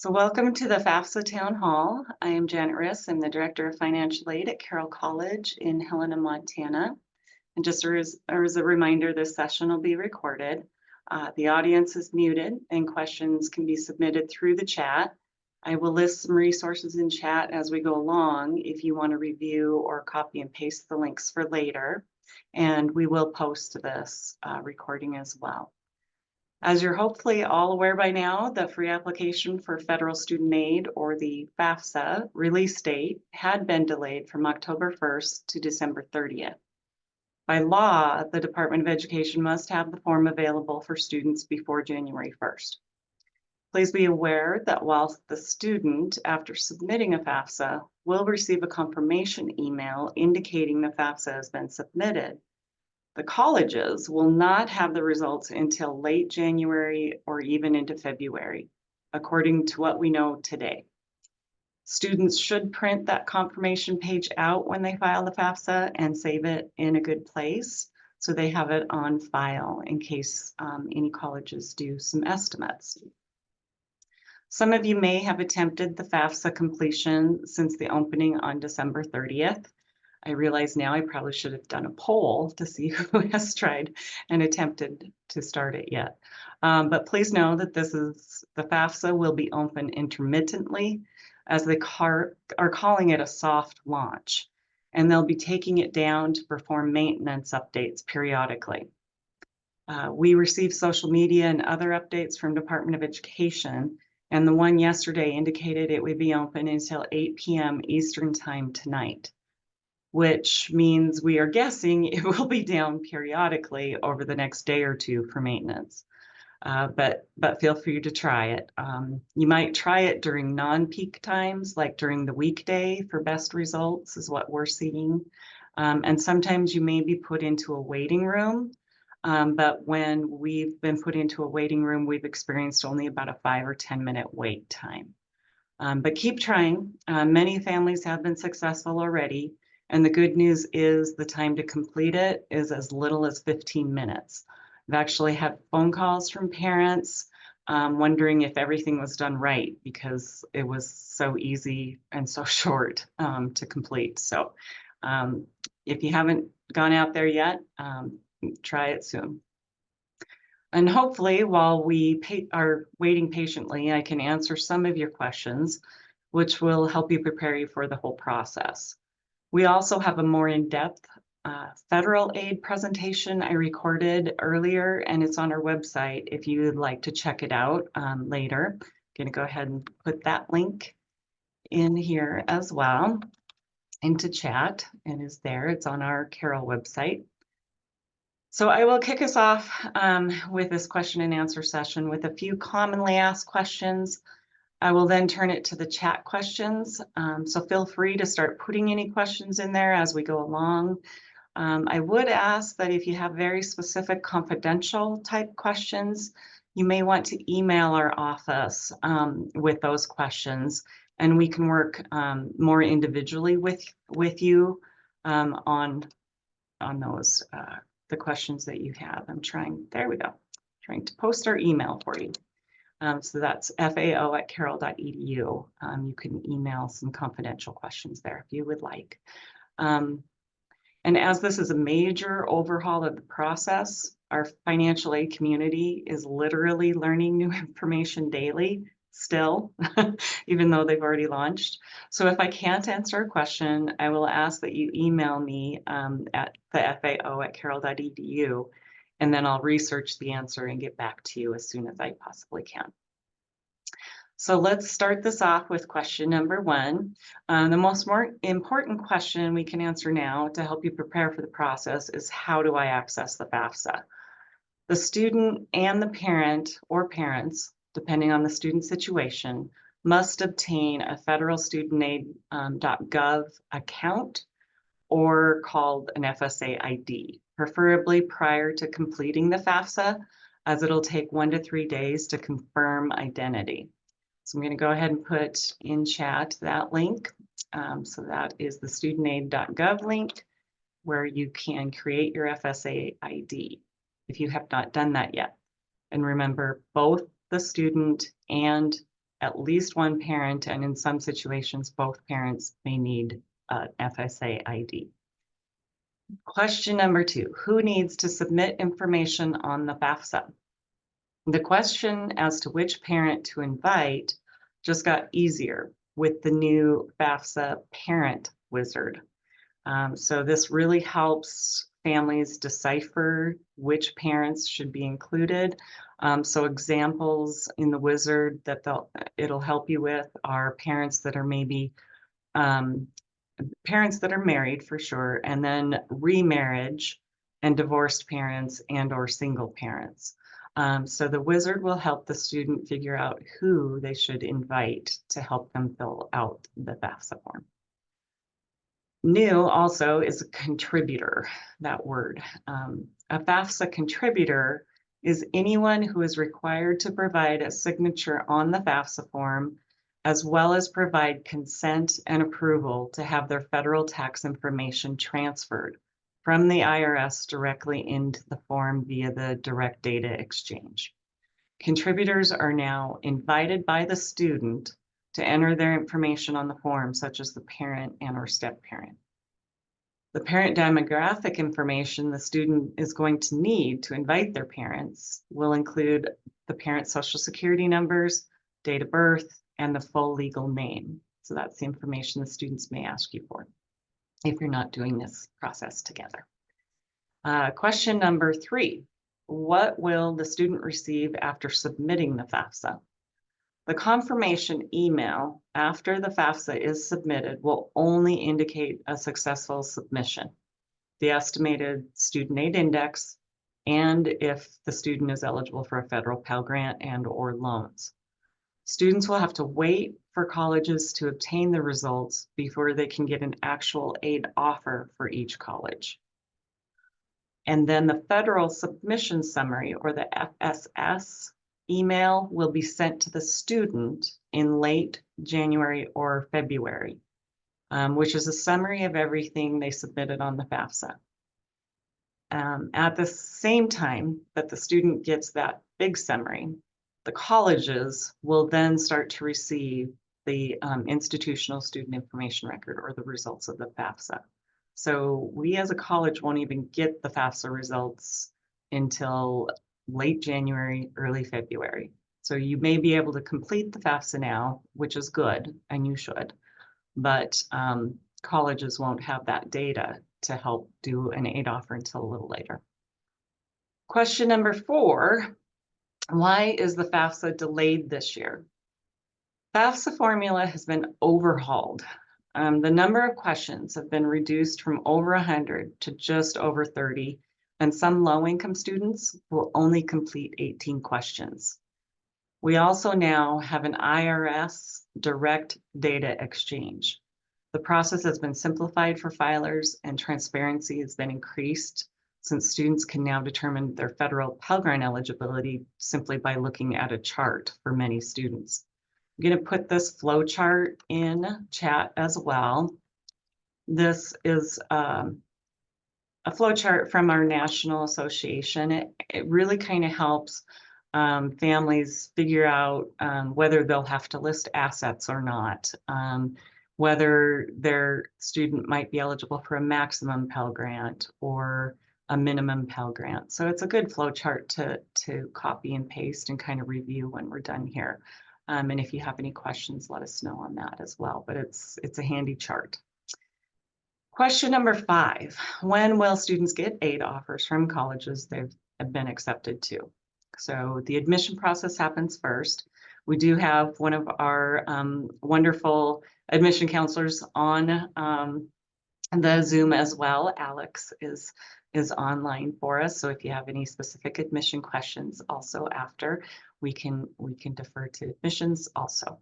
So welcome to the FAFSA Town Hall. I am Janet Riss. I'm the Director of Financial Aid at Carroll College in Helena, Montana. And just as a reminder, this session will be recorded. The audience is muted and questions can be submitted through the chat. I will list some resources in chat as we go along if you want to review or copy and paste the links for later. And we will post this recording as well. As you're hopefully all aware by now, the free application for federal student aid, or the FAFSA, release date had been delayed from October 1st to December 30th. By law, the Department of Education must have the form available for students before January 1st. Please be aware that while the student, after submitting a FAFSA, will receive a confirmation email indicating the FAFSA has been submitted, the colleges will not have the results until late January or even into February, according to what we know today. Students should print that confirmation page out when they file the FAFSA and save it in a good place so they have it on file in case any colleges do some estimates. Some of you may have attempted the FAFSA completion since the opening on December 30th. I realize now I probably should have done a poll to see who has tried and attempted to start it yet. But please know that the FAFSA will be open intermittently, as they are calling it a soft launch, and they'll be taking it down to perform maintenance updates periodically. We receive social media and other updates from Department of Education, and the one yesterday indicated it would be open until 8 p.m. Eastern Time tonight, which means we are guessing it will be down periodically over the next day or two for maintenance. But feel free to try it. You might try it during non-peak times, like during the weekday for best results is what we're seeing. And sometimes you may be put into a waiting room. But when we've been put into a waiting room, we've experienced only about a 5 or 10 minute wait time. But keep trying. Many families have been successful already. And the good news is the time to complete it is as little as 15 minutes. I've actually had phone calls from parents wondering if everything was done right because it was so easy and so short to complete. So if you haven't gone out there yet, try it soon. And hopefully, while we are waiting patiently, I can answer some of your questions, which will help you prepare you for the whole process. We also have a more in-depth federal aid presentation I recorded earlier, and it's on our website if you would like to check it out later. I'm going to go ahead and put that link in here as well into chat, and is there. It's on our Carroll website. So I will kick us off with this question and answer session with a few commonly asked questions. I will then turn it to the chat questions. So feel free to start putting any questions in there as we go along. I would ask that if you have very specific confidential type questions, you may want to email our office with those questions, and we can work more individually with you on those the questions that you have. There we go, trying to post our email for you. So that's fao@carroll.edu. You can email some confidential questions there if you would like. And as this is a major overhaul of the process, our financial aid community is literally learning new information daily still, even though they've already launched. So if I can't answer a question, I will ask that you email me at the fao@carroll.edu, and then I'll research the answer and get back to you as soon as I possibly can. So let's start this off with question number one. The more important question we can answer now to help you prepare for the process is, how do I access the FAFSA? The student and the parent or parents, depending on the student situation, must obtain a federal student aid.gov account, or called an FSA ID, preferably prior to completing the FAFSA, as it'll take 1 to 3 days to confirm identity. So I'm going to go ahead and put in chat that link. So that is the studentaid.gov link, where you can create your FSA ID if you have not done that yet. And remember, both the student and at least one parent, and in some situations, both parents may need an FSA ID. Question number 2, who needs to submit information on the FAFSA? The question as to which parent to invite just got easier with the new FAFSA parent wizard. So this really helps families decipher which parents should be included. So examples in the wizard that it'll help you with are parents that are maybe parents that are married for sure, and then remarriage and divorced parents and or single parents. So the wizard will help the student figure out who they should invite to help them fill out the FAFSA form. New also is a contributor, that word. A FAFSA contributor is anyone who is required to provide a signature on the FAFSA form, as well as provide consent and approval to have their federal tax information transferred from the IRS directly into the form via the direct data exchange. Contributors are now invited by the student to enter their information on the form, such as the parent and or step-parent. The parent demographic information the student is going to need to invite their parents will include the parent's social security numbers, date of birth, and the full legal name. So that's the information the students may ask you for if you're not doing this process together. Question number 3, what will the student receive after submitting the FAFSA? The confirmation email after the FAFSA is submitted will only indicate a successful submission, the estimated student aid index, and if the student is eligible for a federal Pell Grant and or loans. Students will have to wait for colleges to obtain the results before they can get an actual aid offer for each college. And then the federal submission summary, or the FSS email, will be sent to the student in late January or February, which is a summary of everything they submitted on the FAFSA. At the same time that the student gets that big summary, the colleges will then start to receive the institutional student information record, or the results of the FAFSA. So we as a college won't even get the FAFSA results until late January, early February. So you may be able to complete the FAFSA now, which is good, and you should, but colleges won't have that data to help do an aid offer until a little later. Question number 4, why is the FAFSA delayed this year? FAFSA formula has been overhauled. The number of questions have been reduced from over 100 to just over 30, and some low-income students will only complete 18 questions. We also now have an IRS direct data exchange. The process has been simplified for filers, and transparency has been increased since students can now determine their federal Pell Grant eligibility simply by looking at a chart for many students. I'm going to put this flow chart in chat as well. This is a flow chart from our national association. It really kind of helps families figure out whether they'll have to list assets or not, whether their student might be eligible for a maximum Pell Grant or a minimum Pell Grant. So it's a good flow chart to copy and paste and kind of review when we're done here. And if you have any questions, let us know on that as well, but it's a handy chart. Question number 5, when will students get aid offers from colleges they've been accepted to? So the admission process happens first. We do have one of our wonderful admission counselors on the Zoom as well. Alex is online for us. So if you have any specific admission questions also after, we can defer to admissions also.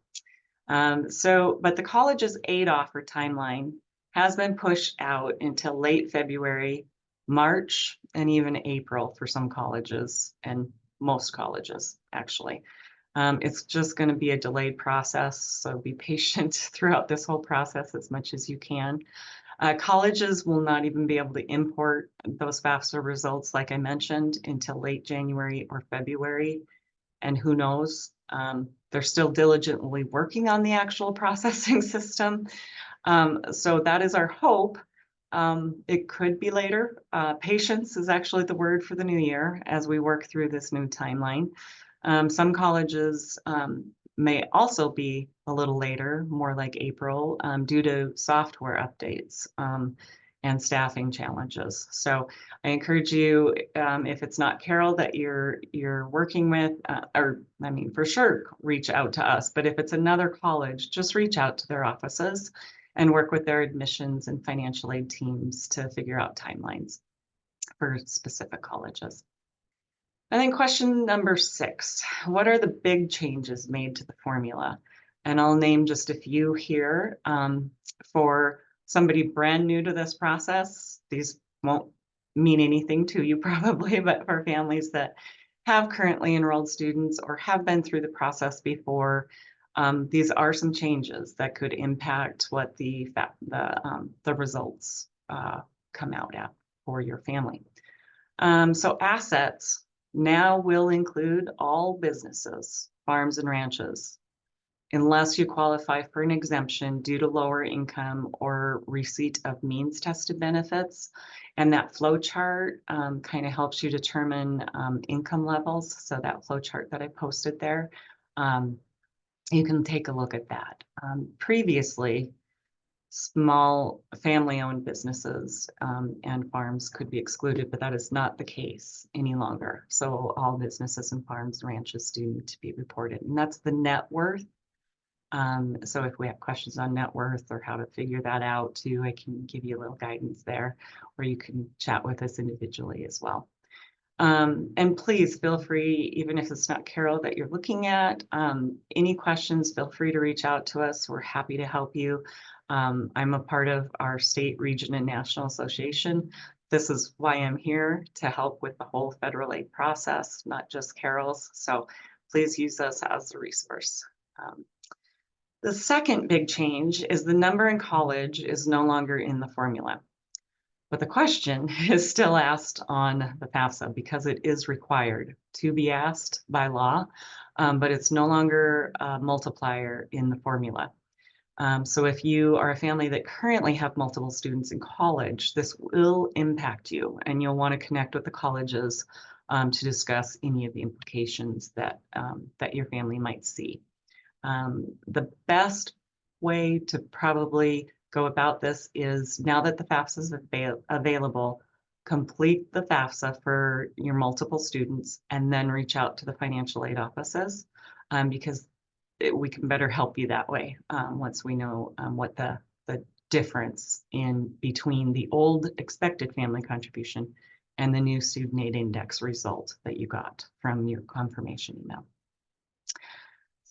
But the college's aid offer timeline has been pushed out until late February, March, and even April for some colleges, and most colleges actually. It's just going to be a delayed process, so be patient throughout this whole process as much as you can. Colleges will not even be able to import those FAFSA results, like I mentioned, until late January or February. And who knows, They're still diligently working on the actual processing system. So that is our hope. It could be later. Patience is actually the word for the new year as we work through this new timeline. Some colleges may also be a little later, more like April, due to software updates and staffing challenges. So I encourage you, if it's not Carol that you're working with, or I mean, for sure, reach out to us. But if it's another college, just reach out to their offices and work with their admissions and financial aid teams to figure out timelines for specific colleges. And then question number 6, what are the big changes made to the formula? And I'll name just a few here. For somebody brand new to this process, these won't mean anything to you probably, but for families that have currently enrolled students or have been through the process before, these are some changes that could impact what the results come out at for your family. So assets now will include all businesses, farms and ranches, unless you qualify for an exemption due to lower income or receipt of means tested benefits. And that flow chart kind of helps you determine income levels. So that flow chart that I posted there, you can take a look at that. Previously, small family-owned businesses and farms could be excluded, but that is not the case any longer. So all businesses and farms and ranches do need to be reported, and that's the net worth. So if we have questions on net worth or how to figure that out too, I can give you a little guidance there, or you can chat with us individually as well. And please feel free, even if it's not Carol that you're looking at, any questions, feel free to reach out to us. We're happy to help you. I'm a part of our state, region, and national association. This is why I'm here, to help with the whole federal aid process, not just Carol's. So please use us as a resource. The second big change is the number in college is no longer in the formula. But the question is still asked on the FAFSA because it is required to be asked by law, but it's no longer a multiplier in the formula. So if you are a family that currently have multiple students in college, this will impact you, and you'll want to connect with the colleges to discuss any of the implications that, that your family might see. The best way to probably go about this is, now that the FAFSA is available, complete the FAFSA for your multiple students and then reach out to the financial aid offices, because we can better help you that way once we know what the difference in between the old expected family contribution and the new student aid index result that you got from your confirmation email.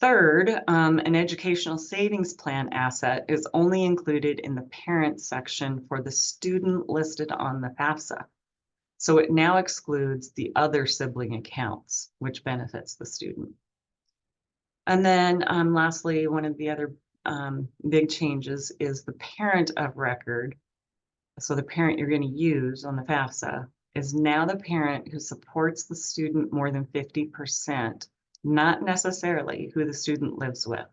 Third, an educational savings plan asset is only included in the parent section for the student listed on the FAFSA. So it now excludes the other sibling accounts, which benefits the student. And then lastly, one of the other big changes is the parent of record. So the parent you're going to use on the FAFSA is now the parent who supports the student more than 50%. Not necessarily who the student lives with.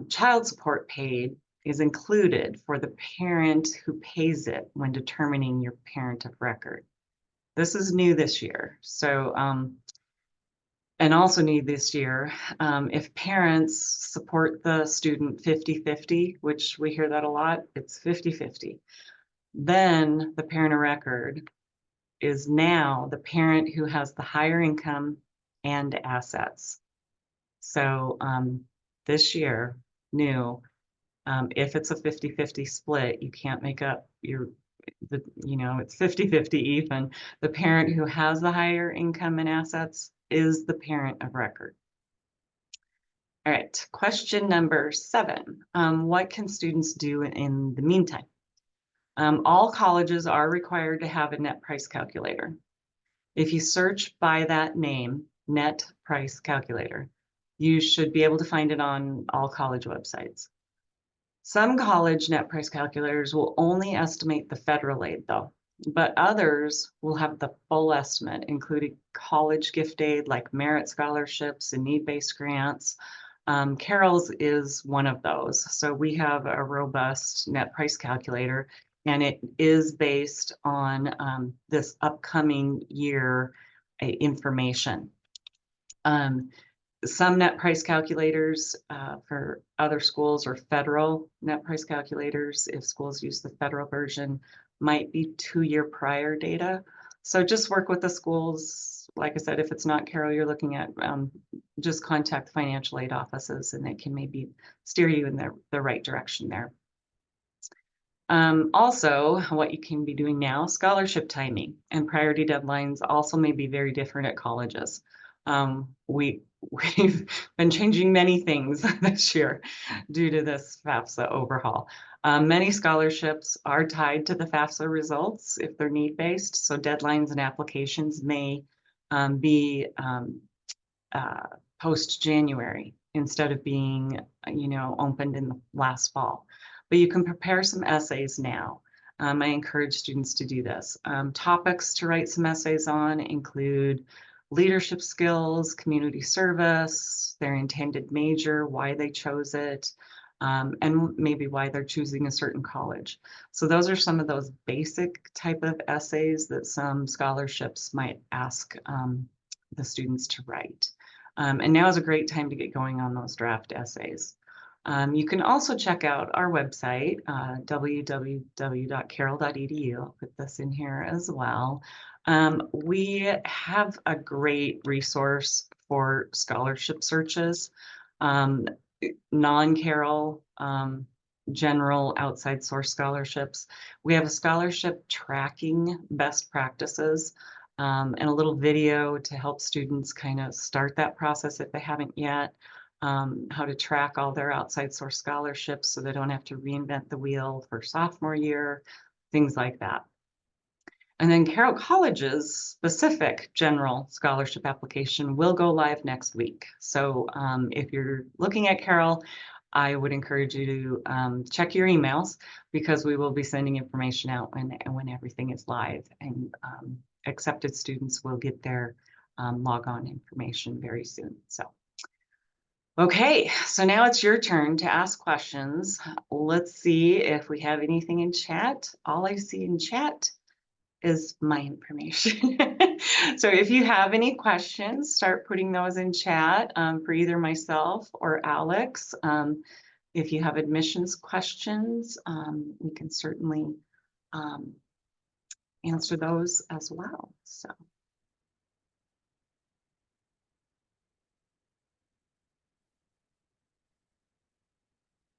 Child support paid is included for the parent who pays it when determining your parent of record. This is new this year. So, and also new this year, if parents support the student 50-50, which we hear that a lot, it's 50-50. Then the parent of record is now the parent who has the higher income and assets. So this year, new, if it's a 50-50 split, you can't make up it's 50-50 even. The parent who has the higher income and assets is the parent of record. All right, question number 7. What can students do in the meantime? All colleges are required to have a net price calculator. If you search by that name, net price calculator, you should be able to find it on all college websites. Some college net price calculators will only estimate the federal aid though. but others will have the full estimate, including college gift aid like merit scholarships and need-based grants. Carroll's is one of those. So we have a robust net price calculator, and it is based on this upcoming year information. Some net price calculators for other schools or federal net price calculators, if schools use the federal version, might be 2-year prior data. So just work with the schools. Like I said, if it's not Carroll you're looking at, just contact financial aid offices and they can maybe steer you in the right direction there. Also, what you can be doing now, scholarship timing and priority deadlines also may be very different at colleges. We've been changing many things this year due to this FAFSA overhaul. Many scholarships are tied to the FAFSA results if they're need-based, so deadlines and applications may be post-January instead of being, opened in the last fall. But you can prepare some essays now. I encourage students to do this. Topics to write some essays on include leadership skills, community service, their intended major, why they chose it, and maybe why they're choosing a certain college. So those are some of those basic type of essays that some scholarships might ask the students to write. And now is a great time to get going on those draft essays. You can also check out our website, www.carroll.edu. I'll put this in here as well. We have a great resource for scholarship searches, non-Carroll, general outside source scholarships. We have a scholarship tracking best practices and a little video to help students kind of start that process if they haven't yet. How to track all their outside source scholarships so they don't have to reinvent the wheel for sophomore year, things like that. And then Carroll College's specific general scholarship application will go live next week. So if you're looking at Carroll, I would encourage you to check your emails because we will be sending information out when everything is live, and accepted students will get their log-on information very soon. So. Okay, so now it's your turn to ask questions. Let's see if we have anything in chat. All I see in chat is my information. So if you have any questions, start putting those in chat for either myself or Alex. If you have admissions questions, we can certainly answer those as well. So.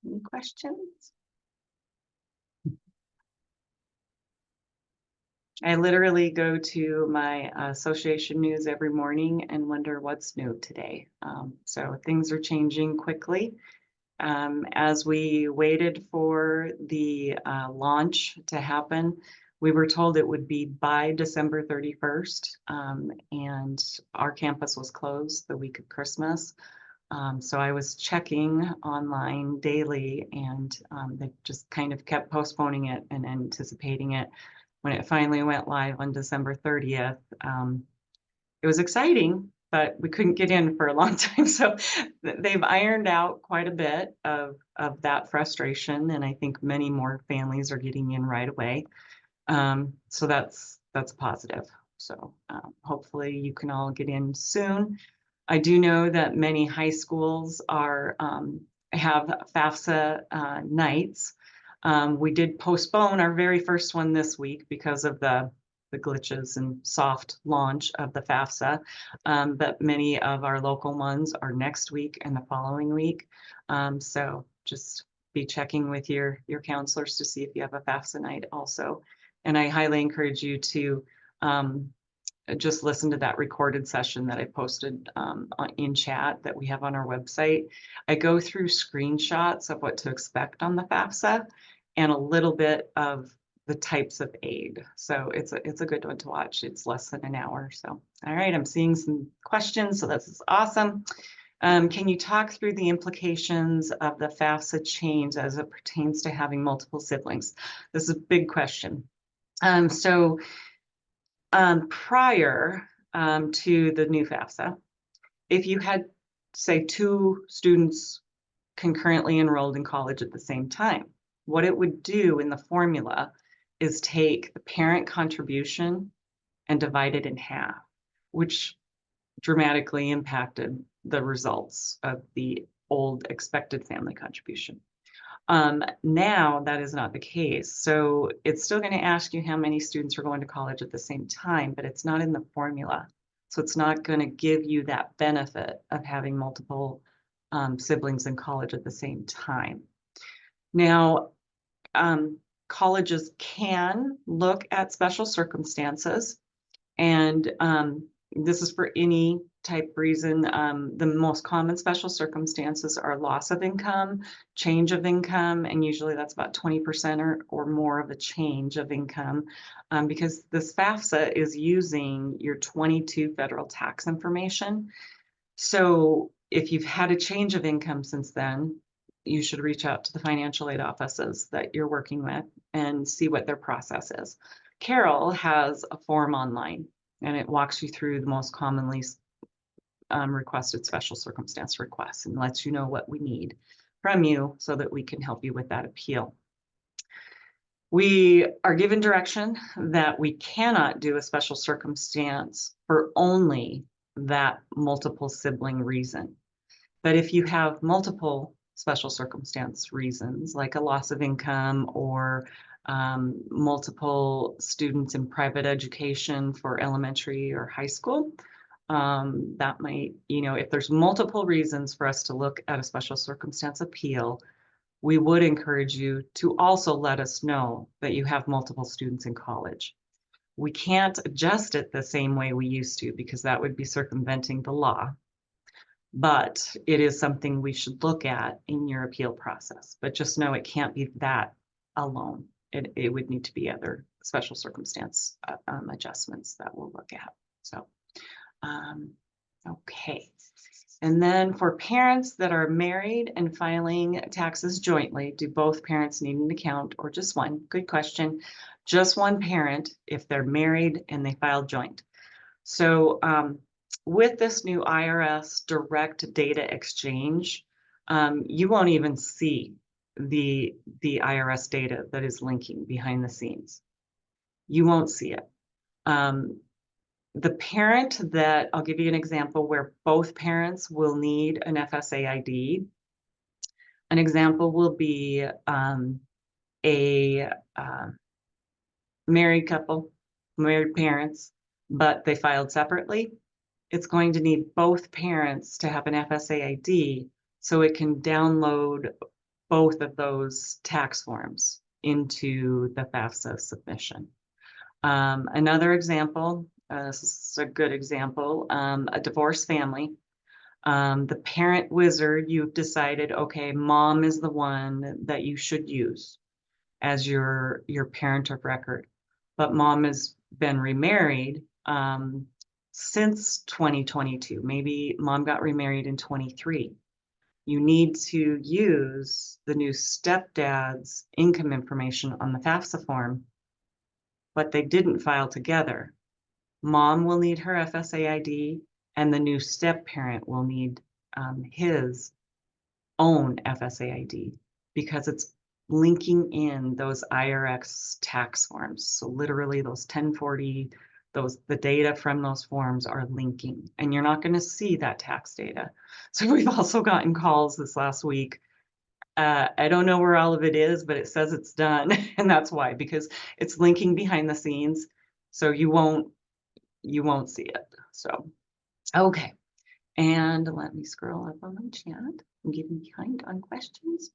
Any questions? I literally go to my association news every morning and wonder what's new today. So things are changing quickly. As we waited for the launch to happen, we were told it would be by December 31st, and our campus was closed the week of Christmas. So I was checking online daily, and they just kind of kept postponing it and anticipating it. When it finally went live on December 30th, it was exciting, but we couldn't get in for a long time. So they've ironed out quite a bit of that frustration, and I think many more families are getting in right away. So that's positive. So hopefully you can all get in soon. I do know that many high schools have FAFSA nights. We did postpone our very first one this week because of the glitches and soft launch of the FAFSA, but many of our local ones are next week and the following week. So just be checking with your counselors to see if you have a FAFSA night also. And I highly encourage you to just listen to that recorded session that I posted in chat that we have on our website. I go through screenshots of what to expect on the FAFSA and a little bit of the types of aid. So it's a good one to watch. It's less than an hour. So, all right, I'm seeing some questions. So this is awesome. Can you talk through the implications of the FAFSA change as it pertains to having multiple siblings? This is a big question. Prior to the new FAFSA, if you had, say, two students concurrently enrolled in college at the same time, what it would do in the formula is take the parent contribution and divide it in half, which dramatically impacted the results of the old expected family contribution. Now that is not the case. So it's still going to ask you how many students are going to college at the same time, but it's not in the formula. So it's not going to give you that benefit of having multiple siblings in college at the same time. Now, colleges can look at special circumstances, and this is for any type reason. The most common special circumstances are loss of income, change of income, and usually that's about 20% or more of a change of income, because this FAFSA is using your 22 federal tax information. So if you've had a change of income since then, you should reach out to the financial aid offices that you're working with and see what their process is. Carol has a form online, and it walks you through the most commonly requested special circumstance requests and lets you know what we need from you so that we can help you with that appeal. We are given direction that we cannot do a special circumstance for only that multiple sibling reason. But if you have multiple special circumstance reasons, like a loss of income or multiple students in private education for elementary or high school, that might, if there's multiple reasons for us to look at a special circumstance appeal, we would encourage you to also let us know that you have multiple students in college. We can't adjust it the same way we used to because that would be circumventing the law. But it is something we should look at in your appeal process. But just know it can't be that alone. It would need to be other special circumstance adjustments that we'll look at. So, okay. And then for parents that are married and filing taxes jointly, do both parents need an account or just one? Good question. Just one parent if they're married and they file joint. So with this new IRS direct data exchange, you won't even see the IRS data that is linking behind the scenes. You won't see it. The parent that, I'll give you an example where both parents will need an FSA ID. An example will be a married couple, married parents, but they filed separately. It's going to need both parents to have an FSA ID so it can download both of those tax forms into the FAFSA submission. Another example, this is a good example, a divorced family. The parent wizard, you've decided, okay, mom is the one that you should use as your parent of record, but mom has been remarried since 2022. Maybe mom got remarried in 23. You need to use the new stepdad's income information on the FAFSA form, but they didn't file together. Mom will need her FSA ID, and the new step parent will need his own FSA ID because it's linking in those IRS tax forms. So literally those 1040, the data from those forms are linking, and you're not going to see that tax data. So we've also gotten calls this last week. I don't know where all of it is, but it says it's done, and that's why, because it's linking behind the scenes, so you won't see it. So, okay. And let me scroll up on my chat. I'm getting behind on questions.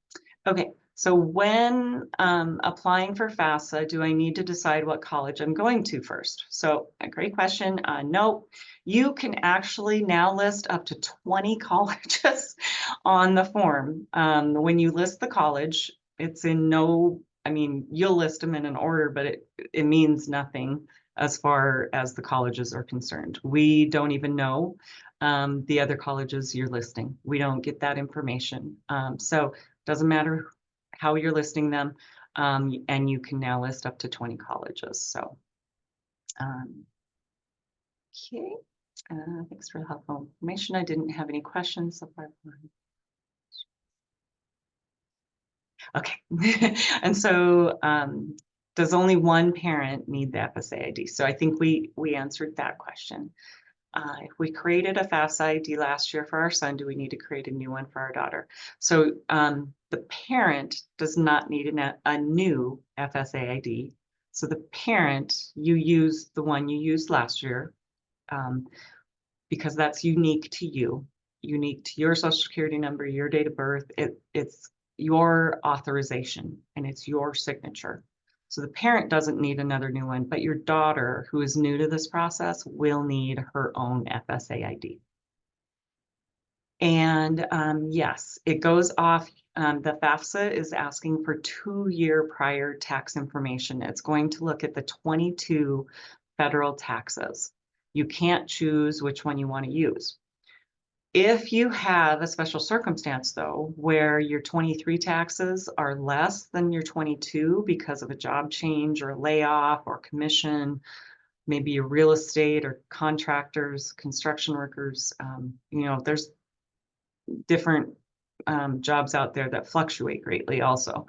Okay, so when applying for FAFSA, do I need to decide what college I'm going to first? So a great question. No, you can actually now list up to 20 colleges on the form. When you list the college, it's in no, I mean, you'll list them in an order, but it means nothing as far as the colleges are concerned. We don't even know the other colleges you're listing. We don't get that information. So it doesn't matter how you're listing them. And you can now list up to 20 colleges. So, okay. Thanks for the helpful information. I didn't have any questions so far. Okay. And so, does only one parent need the FSA ID? So I think we answered that question. If we created a FAFSA ID last year for our son, do we need to create a new one for our daughter? So the parent does not need a new FSA ID. So the parent, you use the one you used last year, because that's unique to you, unique to your social security number, your date of birth. It's your authorization and it's your signature. So the parent doesn't need another new one, but your daughter, who is new to this process, will need her own FSA ID. And yes, it goes off. The FAFSA is asking for 2-year prior tax information. It's going to look at the 22 federal taxes. You can't choose which one you want to use. If you have a special circumstance, though, where your 23 taxes are less than your 22 because of a job change or layoff or commission, maybe your real estate or contractors, construction workers, there's different jobs out there that fluctuate greatly also.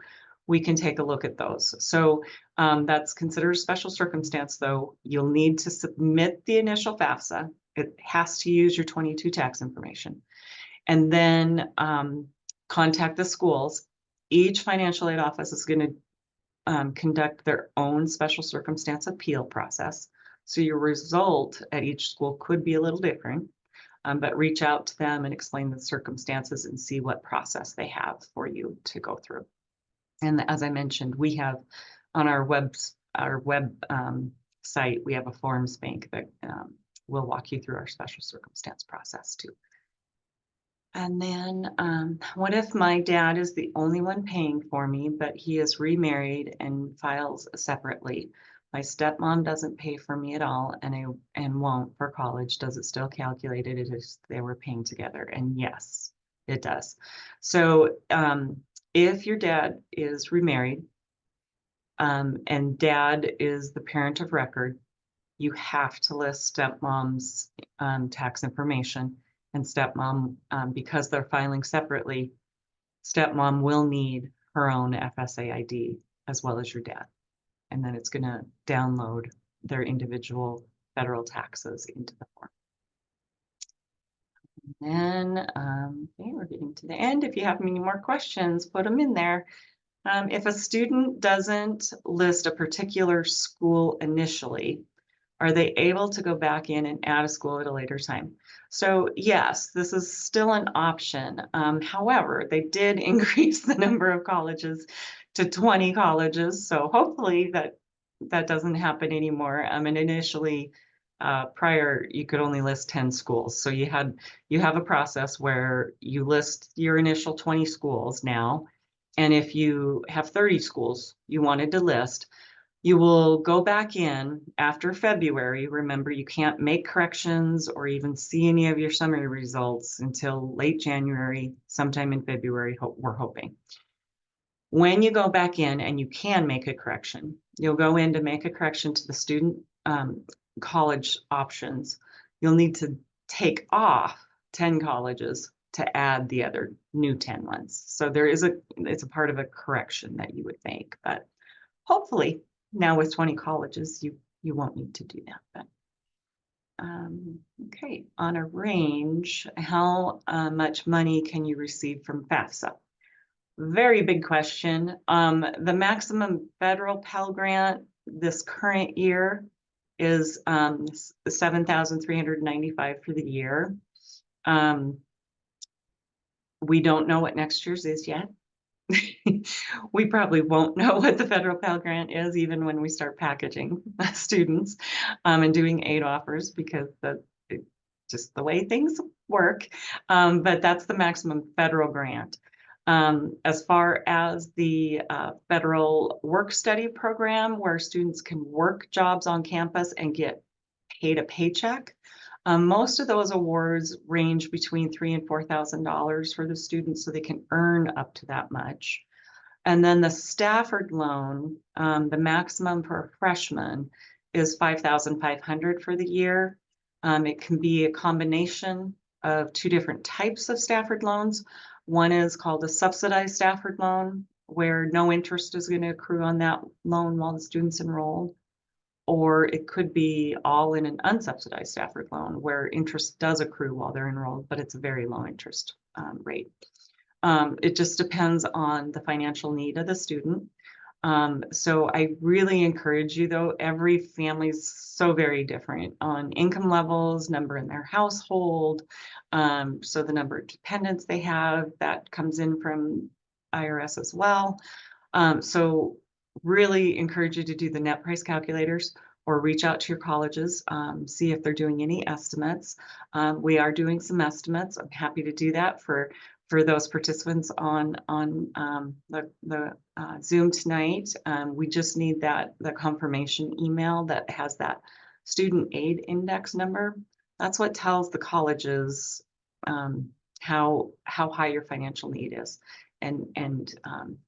We can take a look at those. So that's considered a special circumstance, though. You'll need to submit the initial FAFSA. It has to use your 22 tax information. And then contact the schools. Each financial aid office is going to conduct their own special circumstance appeal process. So your result at each school could be a little different, but reach out to them and explain the circumstances and see what process they have for you to go through. And as I mentioned, we have on our web site, we have a forms bank that will walk you through our special circumstance process too. And then what if my dad is the only one paying for me, but he is remarried and files separately? My stepmom doesn't pay for me at all and won't for college. Does it still calculate it as they were paying together? And yes, it does. So if your dad is remarried and dad is the parent of record, you have to list stepmom's tax information. And stepmom, because they're filing separately, stepmom will need her own FSA ID as well as your dad. And then it's going to download their individual federal taxes into the form. And then, okay, we're getting to the end. If you have any more questions, put them in there. If a student doesn't list a particular school initially, are they able to go back in and add a school at a later time? So yes, this is still an option. However, they did increase the number of colleges to 20 colleges. So hopefully that doesn't happen anymore. And initially, prior, you could only list 10 schools. So you have a process where you list your initial 20 schools now. And if you have 30 schools you wanted to list, you will go back in after February. Remember, you can't make corrections or even see any of your summary results until late January, sometime in February, we're hoping. When you go back in and you can make a correction, you'll go in to make a correction to the student college options. You'll need to take off 10 colleges to add the other new 10 ones. So it's a part of a correction that you would make, but hopefully now with 20 colleges, you won't need to do that. But okay, on a range, how much money can you receive from FAFSA? Very big question. The maximum federal Pell Grant this current year is $7,395 for the year. We don't know what next year's is yet. We probably won't know what the federal Pell Grant is even when we start packaging students and doing aid offers, because that's just the way things work. But that's the maximum federal grant. As far as the federal work study program, where students can work jobs on campus and get paid a paycheck, most of those awards range between $3,000 and $4,000 for the students, so they can earn up to that much. And then the Stafford loan, the maximum for a freshman is $5,500 for the year. It can be a combination of two different types of Stafford loans. One is called a subsidized Stafford loan, where no interest is going to accrue on that loan while the student's enrolled. Or it could be all in an unsubsidized Stafford loan where interest does accrue while they're enrolled, but it's a very low interest rate. It just depends on the financial need of the student. So I really encourage you, though, every family is so very different on income levels, number in their household. So the number of dependents they have, that comes in from IRS as well. So really encourage you to do the net price calculators or reach out to your colleges, see if they're doing any estimates. We are doing some estimates. I'm happy to do that for those participants on the Zoom tonight. We just need the confirmation email that has that student aid index number. That's what tells the colleges how high your financial need is, and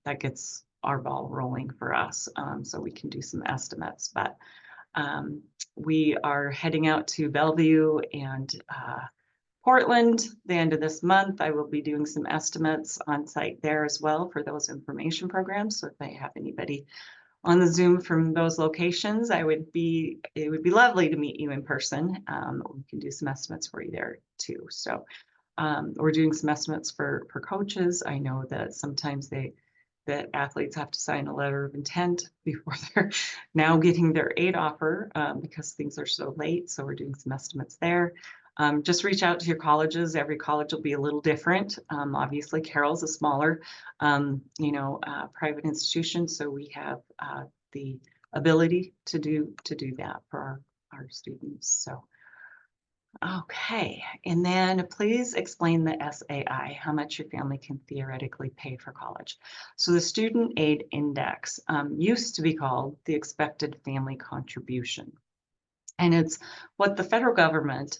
that gets our ball rolling for us, so we can do some estimates. But we are heading out to Bellevue and Portland the end of this month. I will be doing some estimates on site there as well for those information programs. So if I have anybody on the Zoom from those locations, it would be lovely to meet you in person. We can do some estimates for you there too. So we're doing some estimates for coaches. I know that sometimes that athletes have to sign a letter of intent before they're now getting their aid offer because things are so late. So we're doing some estimates there. Just reach out to your colleges. Every college will be a little different. Obviously, Carroll's a smaller, private institution, so we have the ability to do that for our students. So, okay, and then please explain the SAI, how much your family can theoretically pay for college. So the Student Aid Index used to be called the Expected Family Contribution, and it's what the federal government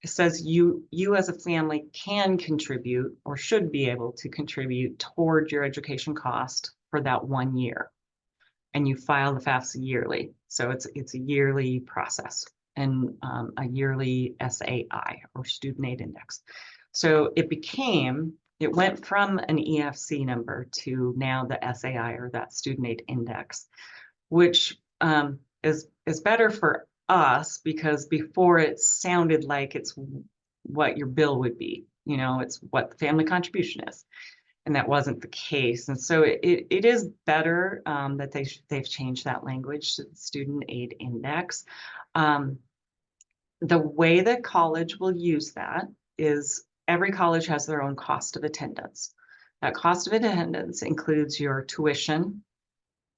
says you as a family can contribute or should be able to contribute toward your education cost for that 1 year. And you file the FAFSA yearly. So it's a yearly process and a yearly SAI or Student Aid Index. So it went from an EFC number to now the SAI or that Student Aid Index, which is better for us because before it sounded like it's what your bill would be, it's what the family contribution is, and that wasn't the case. And so it is better that they've changed that language to the Student Aid Index. The way that college will use that is every college has their own cost of attendance. That cost of attendance includes your tuition,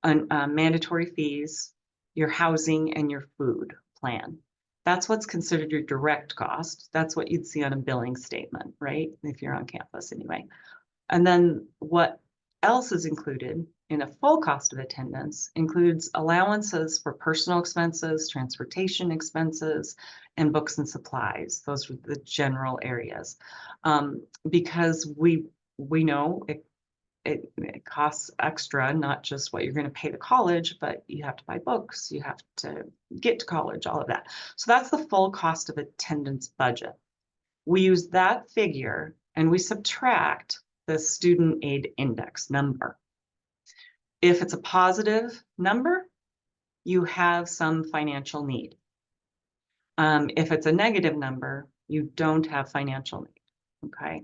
mandatory fees, your housing, and your food plan. That's what's considered your direct cost. That's what you'd see on a billing statement, right? If you're on campus anyway. And then what else is included in a full cost of attendance includes allowances for personal expenses, transportation expenses, and books and supplies. Those are the general areas. Because we know it costs extra, not just what you're going to pay the college, but you have to buy books, you have to get to college, all of that. So that's the full cost of attendance budget. We use that figure and we subtract the Student Aid Index number. If it's a positive number, you have some financial need. If it's a negative number, you don't have financial need, okay?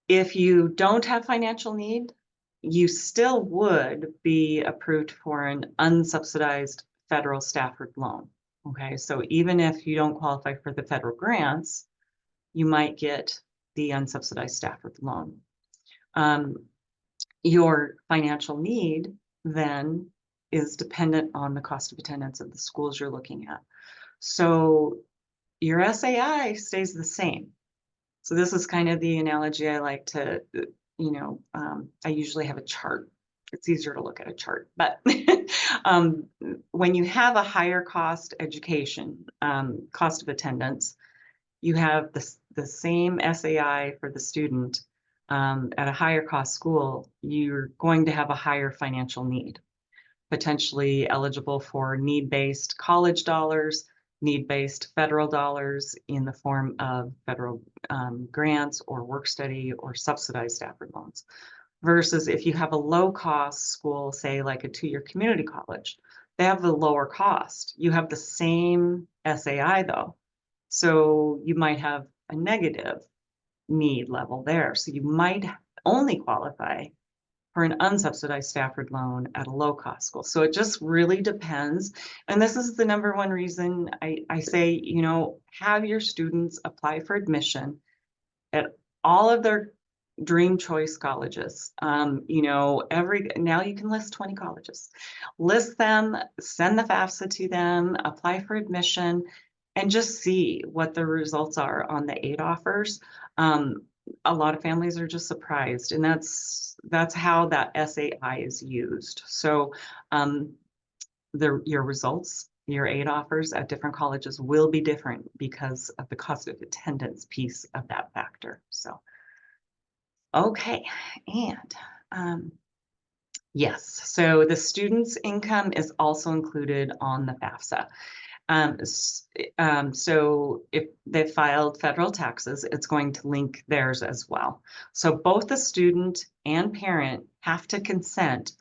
If you don't have financial need, you still would be approved for an unsubsidized federal Stafford loan, okay? So even if you don't qualify for the federal grants, you might get the unsubsidized Stafford loan. Your financial need then is dependent on the cost of attendance of the schools you're looking at. So your SAI stays the same. So this is kind of the analogy I like to, I usually have a chart. It's easier to look at a chart, but when you have a higher cost education, cost of attendance, you have the same SAI for the student, at a higher cost school, you're going to have a higher financial need, potentially eligible for need-based college dollars, need-based federal dollars in the form of federal grants or work study or subsidized Stafford loans. Versus if you have a low-cost school, say like a two-year community college, they have the lower cost. You have the same SAI though. So you might have a negative need level there. So you might only qualify for an unsubsidized Stafford loan at a low-cost school. So it just really depends. And this is the number one reason I say, have your students apply for admission at all of their dream choice colleges. Now you can list 20 colleges. List them, send the FAFSA to them, apply for admission, and just see what the results are on the aid offers. A lot of families are just surprised, and that's how that SAI is used. So your results, your aid offers at different colleges will be different because of the cost of attendance piece of that factor. So, okay, and yes, so the student's income is also included on the FAFSA. So if they filed federal taxes, it's going to link theirs as well. So both the student and parent have to consent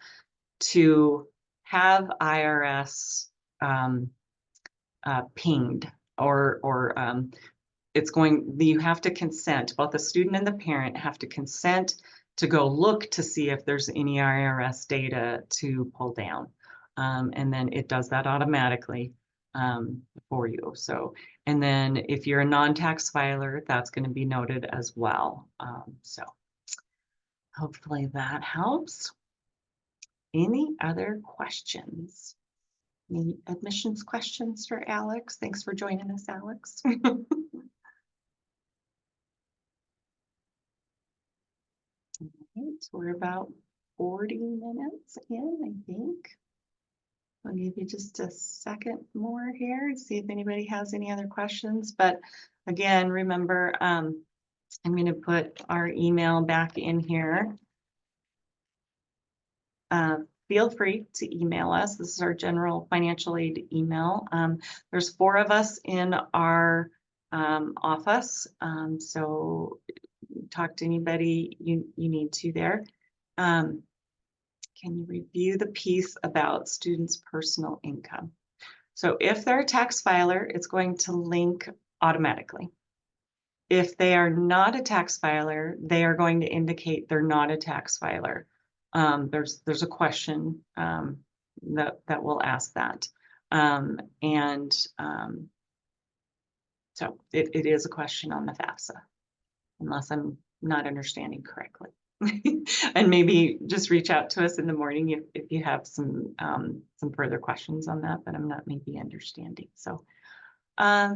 to have IRS pinged, or you have to consent, both the student and the parent have to consent to go look to see if there's any IRS data to pull down. And then it does that automatically for you. So, and then if you're a non-tax filer, that's going to be noted as well. So hopefully that helps. Any other questions? Any admissions questions for Alex? Thanks for joining us, Alex. Right, so we're about 40 minutes in, I think. I'll give you just a second more here and see if anybody has any other questions. But again, remember, I'm going to put our email back in here. Feel free to email us. This is our general financial aid email. There's 4 of us in our office. So talk to anybody you need to there. Can you review the piece about students' personal income? So if they're a tax filer, it's going to link automatically. If they are not a tax filer, they are going to indicate they're not a tax filer. There's a question that will ask that. So it is a question on the FAFSA, unless I'm not understanding correctly. And maybe just reach out to us in the morning if you have some further questions on that, but I'm not maybe understanding. So,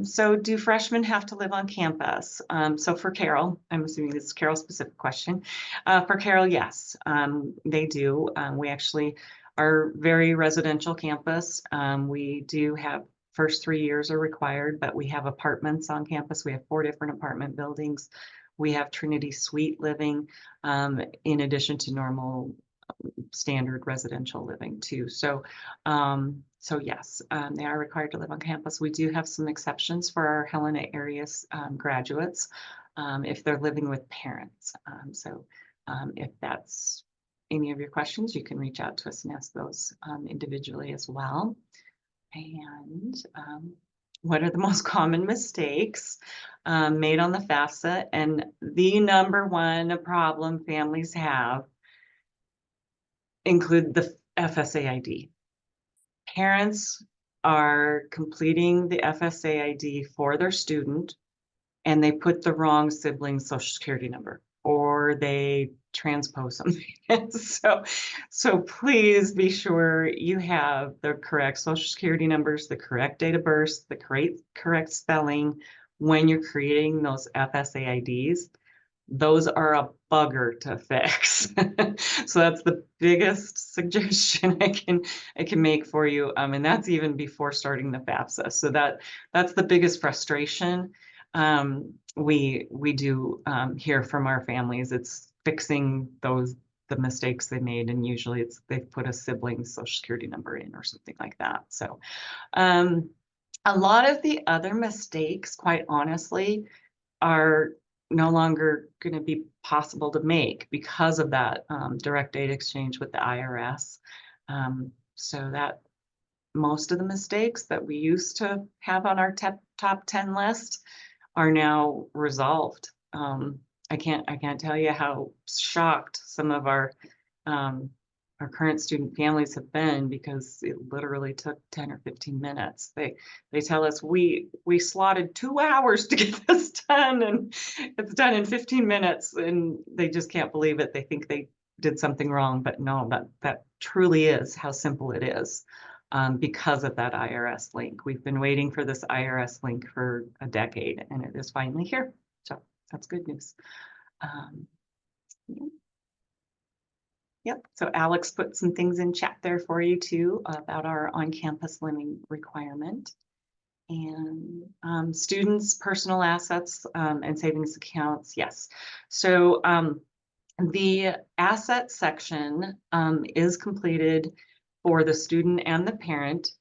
so do freshmen have to live on campus? So for Carol, I'm assuming this is Carol's specific question. For Carol, yes, they do. We actually are very residential campus. We do have first 3 years are required, but we have apartments on campus. We have 4 different apartment buildings. We have Trinity Suite living, in addition to normal standard residential living too. So, so yes, they are required to live on campus. We do have some exceptions for our Helena area graduates, if they're living with parents. If that's any of your questions, you can reach out to us and ask those individually as well. And what are the most common mistakes made on the FAFSA? And the number one problem families have include the FSA ID. Parents are completing the FSA ID for their student, and they put the wrong sibling social security number, or they transpose something. So please be sure you have the correct social security numbers, the correct date of birth, the correct spelling when you're creating those FSA IDs. Those are a bugger to fix. So that's the biggest suggestion I can make for you. And that's even before starting the FAFSA. So that's the biggest frustration we do hear from our families. It's fixing the mistakes they made, and usually they've put a sibling's social security number in or something like that. So a lot of the other mistakes, quite honestly, are no longer going to be possible to make because of that direct data exchange with the IRS. So that most of the mistakes that we used to have on our top 10 list are now resolved. I can't tell you how shocked some of our current student families have been, because it literally took 10 or 15 minutes. They tell us we slotted 2 hours to get this done, and it's done in 15 minutes, and they just can't believe it. They think they did something wrong, but no, that truly is how simple it is. Because of that IRS link. We've been waiting for this IRS link for a decade, and it is finally here. So that's good news. Yep. So Alex put some things in chat there for you too about our on-campus living requirement. And students' personal assets and savings accounts. Yes. So the asset section is completed for the student and the parent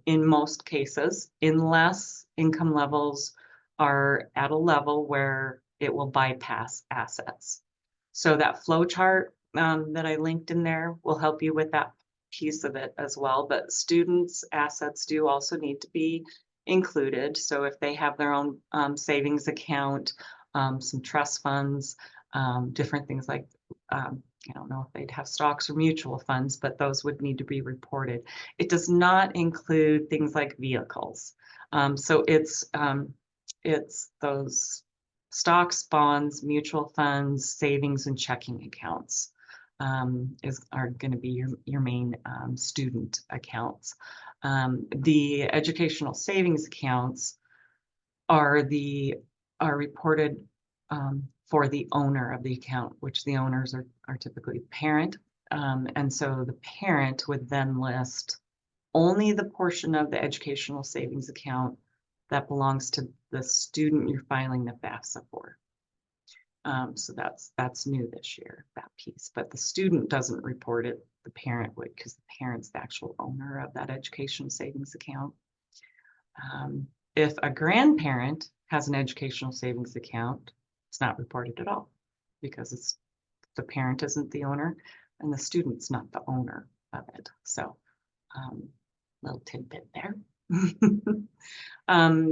in most cases, unless income levels are at a level where it will bypass assets. So that flow chart that I linked in there will help you with that piece of it as well. But students' assets do also need to be included. So if they have their own savings account, some trust funds, different things like I don't know if they'd have stocks or mutual funds, but those would need to be reported. It does not include things like vehicles. So it's those stocks, bonds, mutual funds, savings, and checking accounts are going to be your main student accounts. The educational savings accounts are reported for the owner of the account, which the owners are typically parent. And so the parent would then list only the portion of the educational savings account that belongs to the student you're filing the FAFSA for. So that's new this year, that piece. But the student doesn't report it, the parent would, because the parent's the actual owner of that educational savings account. If a grandparent has an educational savings account, it's not reported at all, because the parent isn't the owner and the student's not the owner of it. So little tidbit there.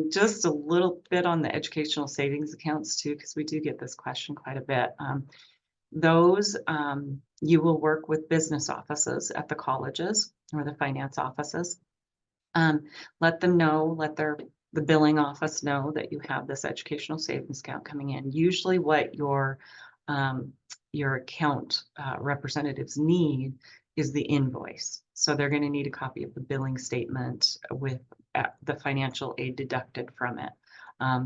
Just a little bit on the educational savings accounts too, because we do get this question quite a bit. Those you will work with business offices at the colleges or the finance offices. Let them know, the billing office know that you have this educational savings account coming in. Usually what your account representatives need is the invoice. So they're going to need a copy of the billing statement with the financial aid deducted from it.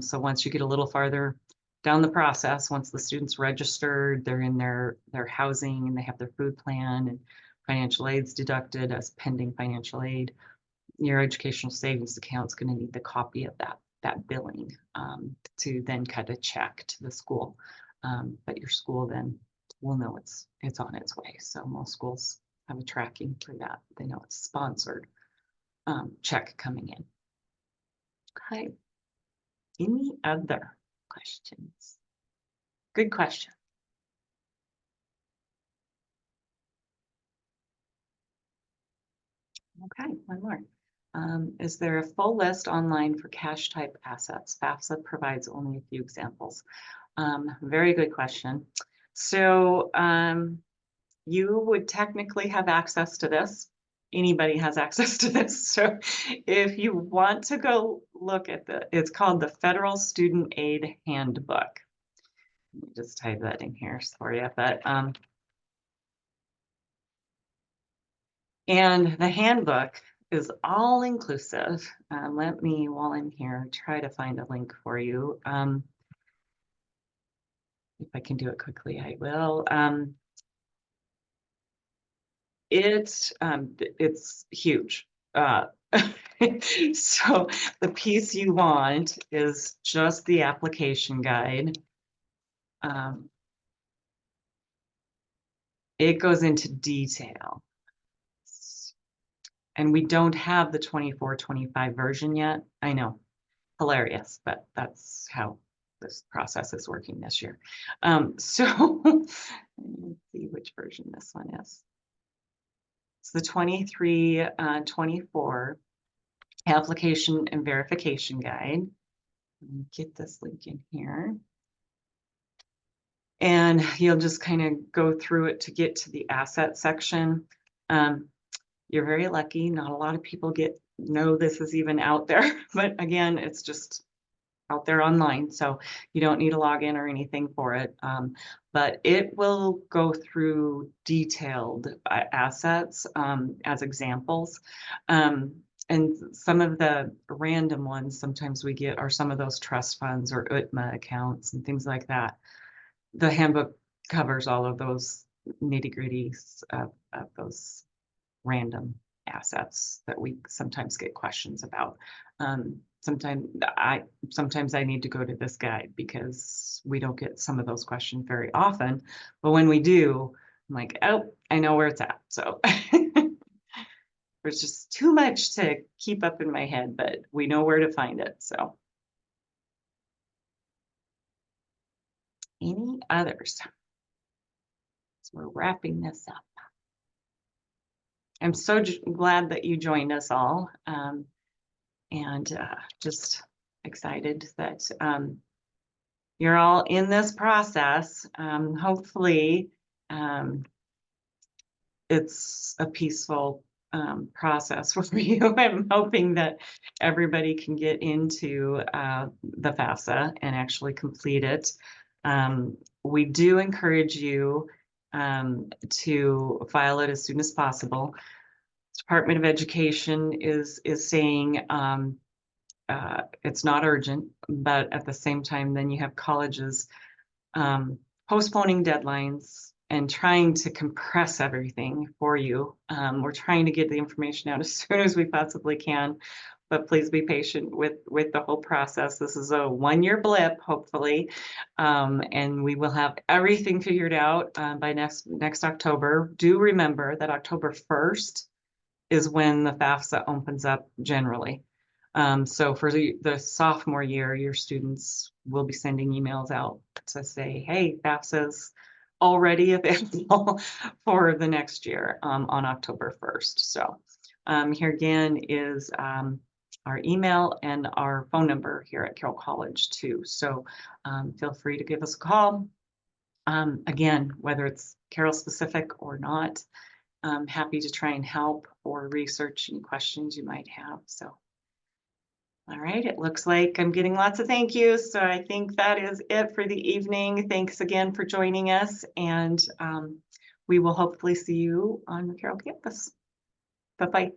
So once you get a little farther down the process, once the student's registered, they're in their housing and they have their food plan and financial aid's deducted as pending financial aid, your educational savings account is going to need the copy of that billing to then cut a check to the school. But your school then will know it's on its way. So most schools have a tracking for that. They know it's sponsored check coming in. Okay. Any other questions? Good question. Okay, one more. Is there a full list online for cash type assets? FAFSA provides only a few examples. Very good question. So you would technically have access to this. Anybody has access to this. So if you want to go look at it's called the Federal Student Aid Handbook. Let me just type that in here for you. But and the handbook is all inclusive. Let me, while I'm here, try to find a link for you. If I can do it quickly, I will. It's huge. So the piece you want is just the application guide. it goes into detail. And we don't have the 24-25 version yet. I know, hilarious, but that's how this process is working this year. So let's see which version this one is. It's the 23-24 application and verification guide. Let me get this link in here. And you'll just kind of go through it to get to the asset section. You're very lucky. Not a lot of people know this is even out there, but again, it's just out there online. So you don't need a login or anything for it. But it will go through detailed assets as examples. And some of the random ones sometimes we get are some of those trust funds or UTMA accounts and things like that. The handbook covers all of those nitty-gritties of those random assets that we sometimes get questions about. Sometimes I need to go to this guide because we don't get some of those questions very often. But when we do, I'm like, oh, I know where it's at. So there's just too much to keep up in my head, but we know where to find it. So any others? So we're wrapping this up. I'm so glad that you joined us all, and just excited that you're all in this process. Hopefully, it's a peaceful process for you. I'm hoping that everybody can get into the FAFSA and actually complete it. We do encourage you to file it as soon as possible. Department of Education is saying it's not urgent, but at the same time, then you have colleges postponing deadlines and trying to compress everything for you. We're trying to get the information out as soon as we possibly can, but please be patient with the whole process. This is a 1-year blip, hopefully, and we will have everything figured out by next October. Do remember that October 1st is when the FAFSA opens up generally. So for the sophomore year, your students will be sending emails out to say, hey, FAFSA's already available for the next year on October 1st. So here again is our email and our phone number here at Carroll College too. So feel free to give us a call. Again, whether it's Carroll specific or not, I'm happy to try and help or research any questions you might have. So, all right, it looks like I'm getting lots of thank yous. So I think that is it for the evening. Thanks again for joining us, and we will hopefully see you on the Carroll campus. Bye-bye.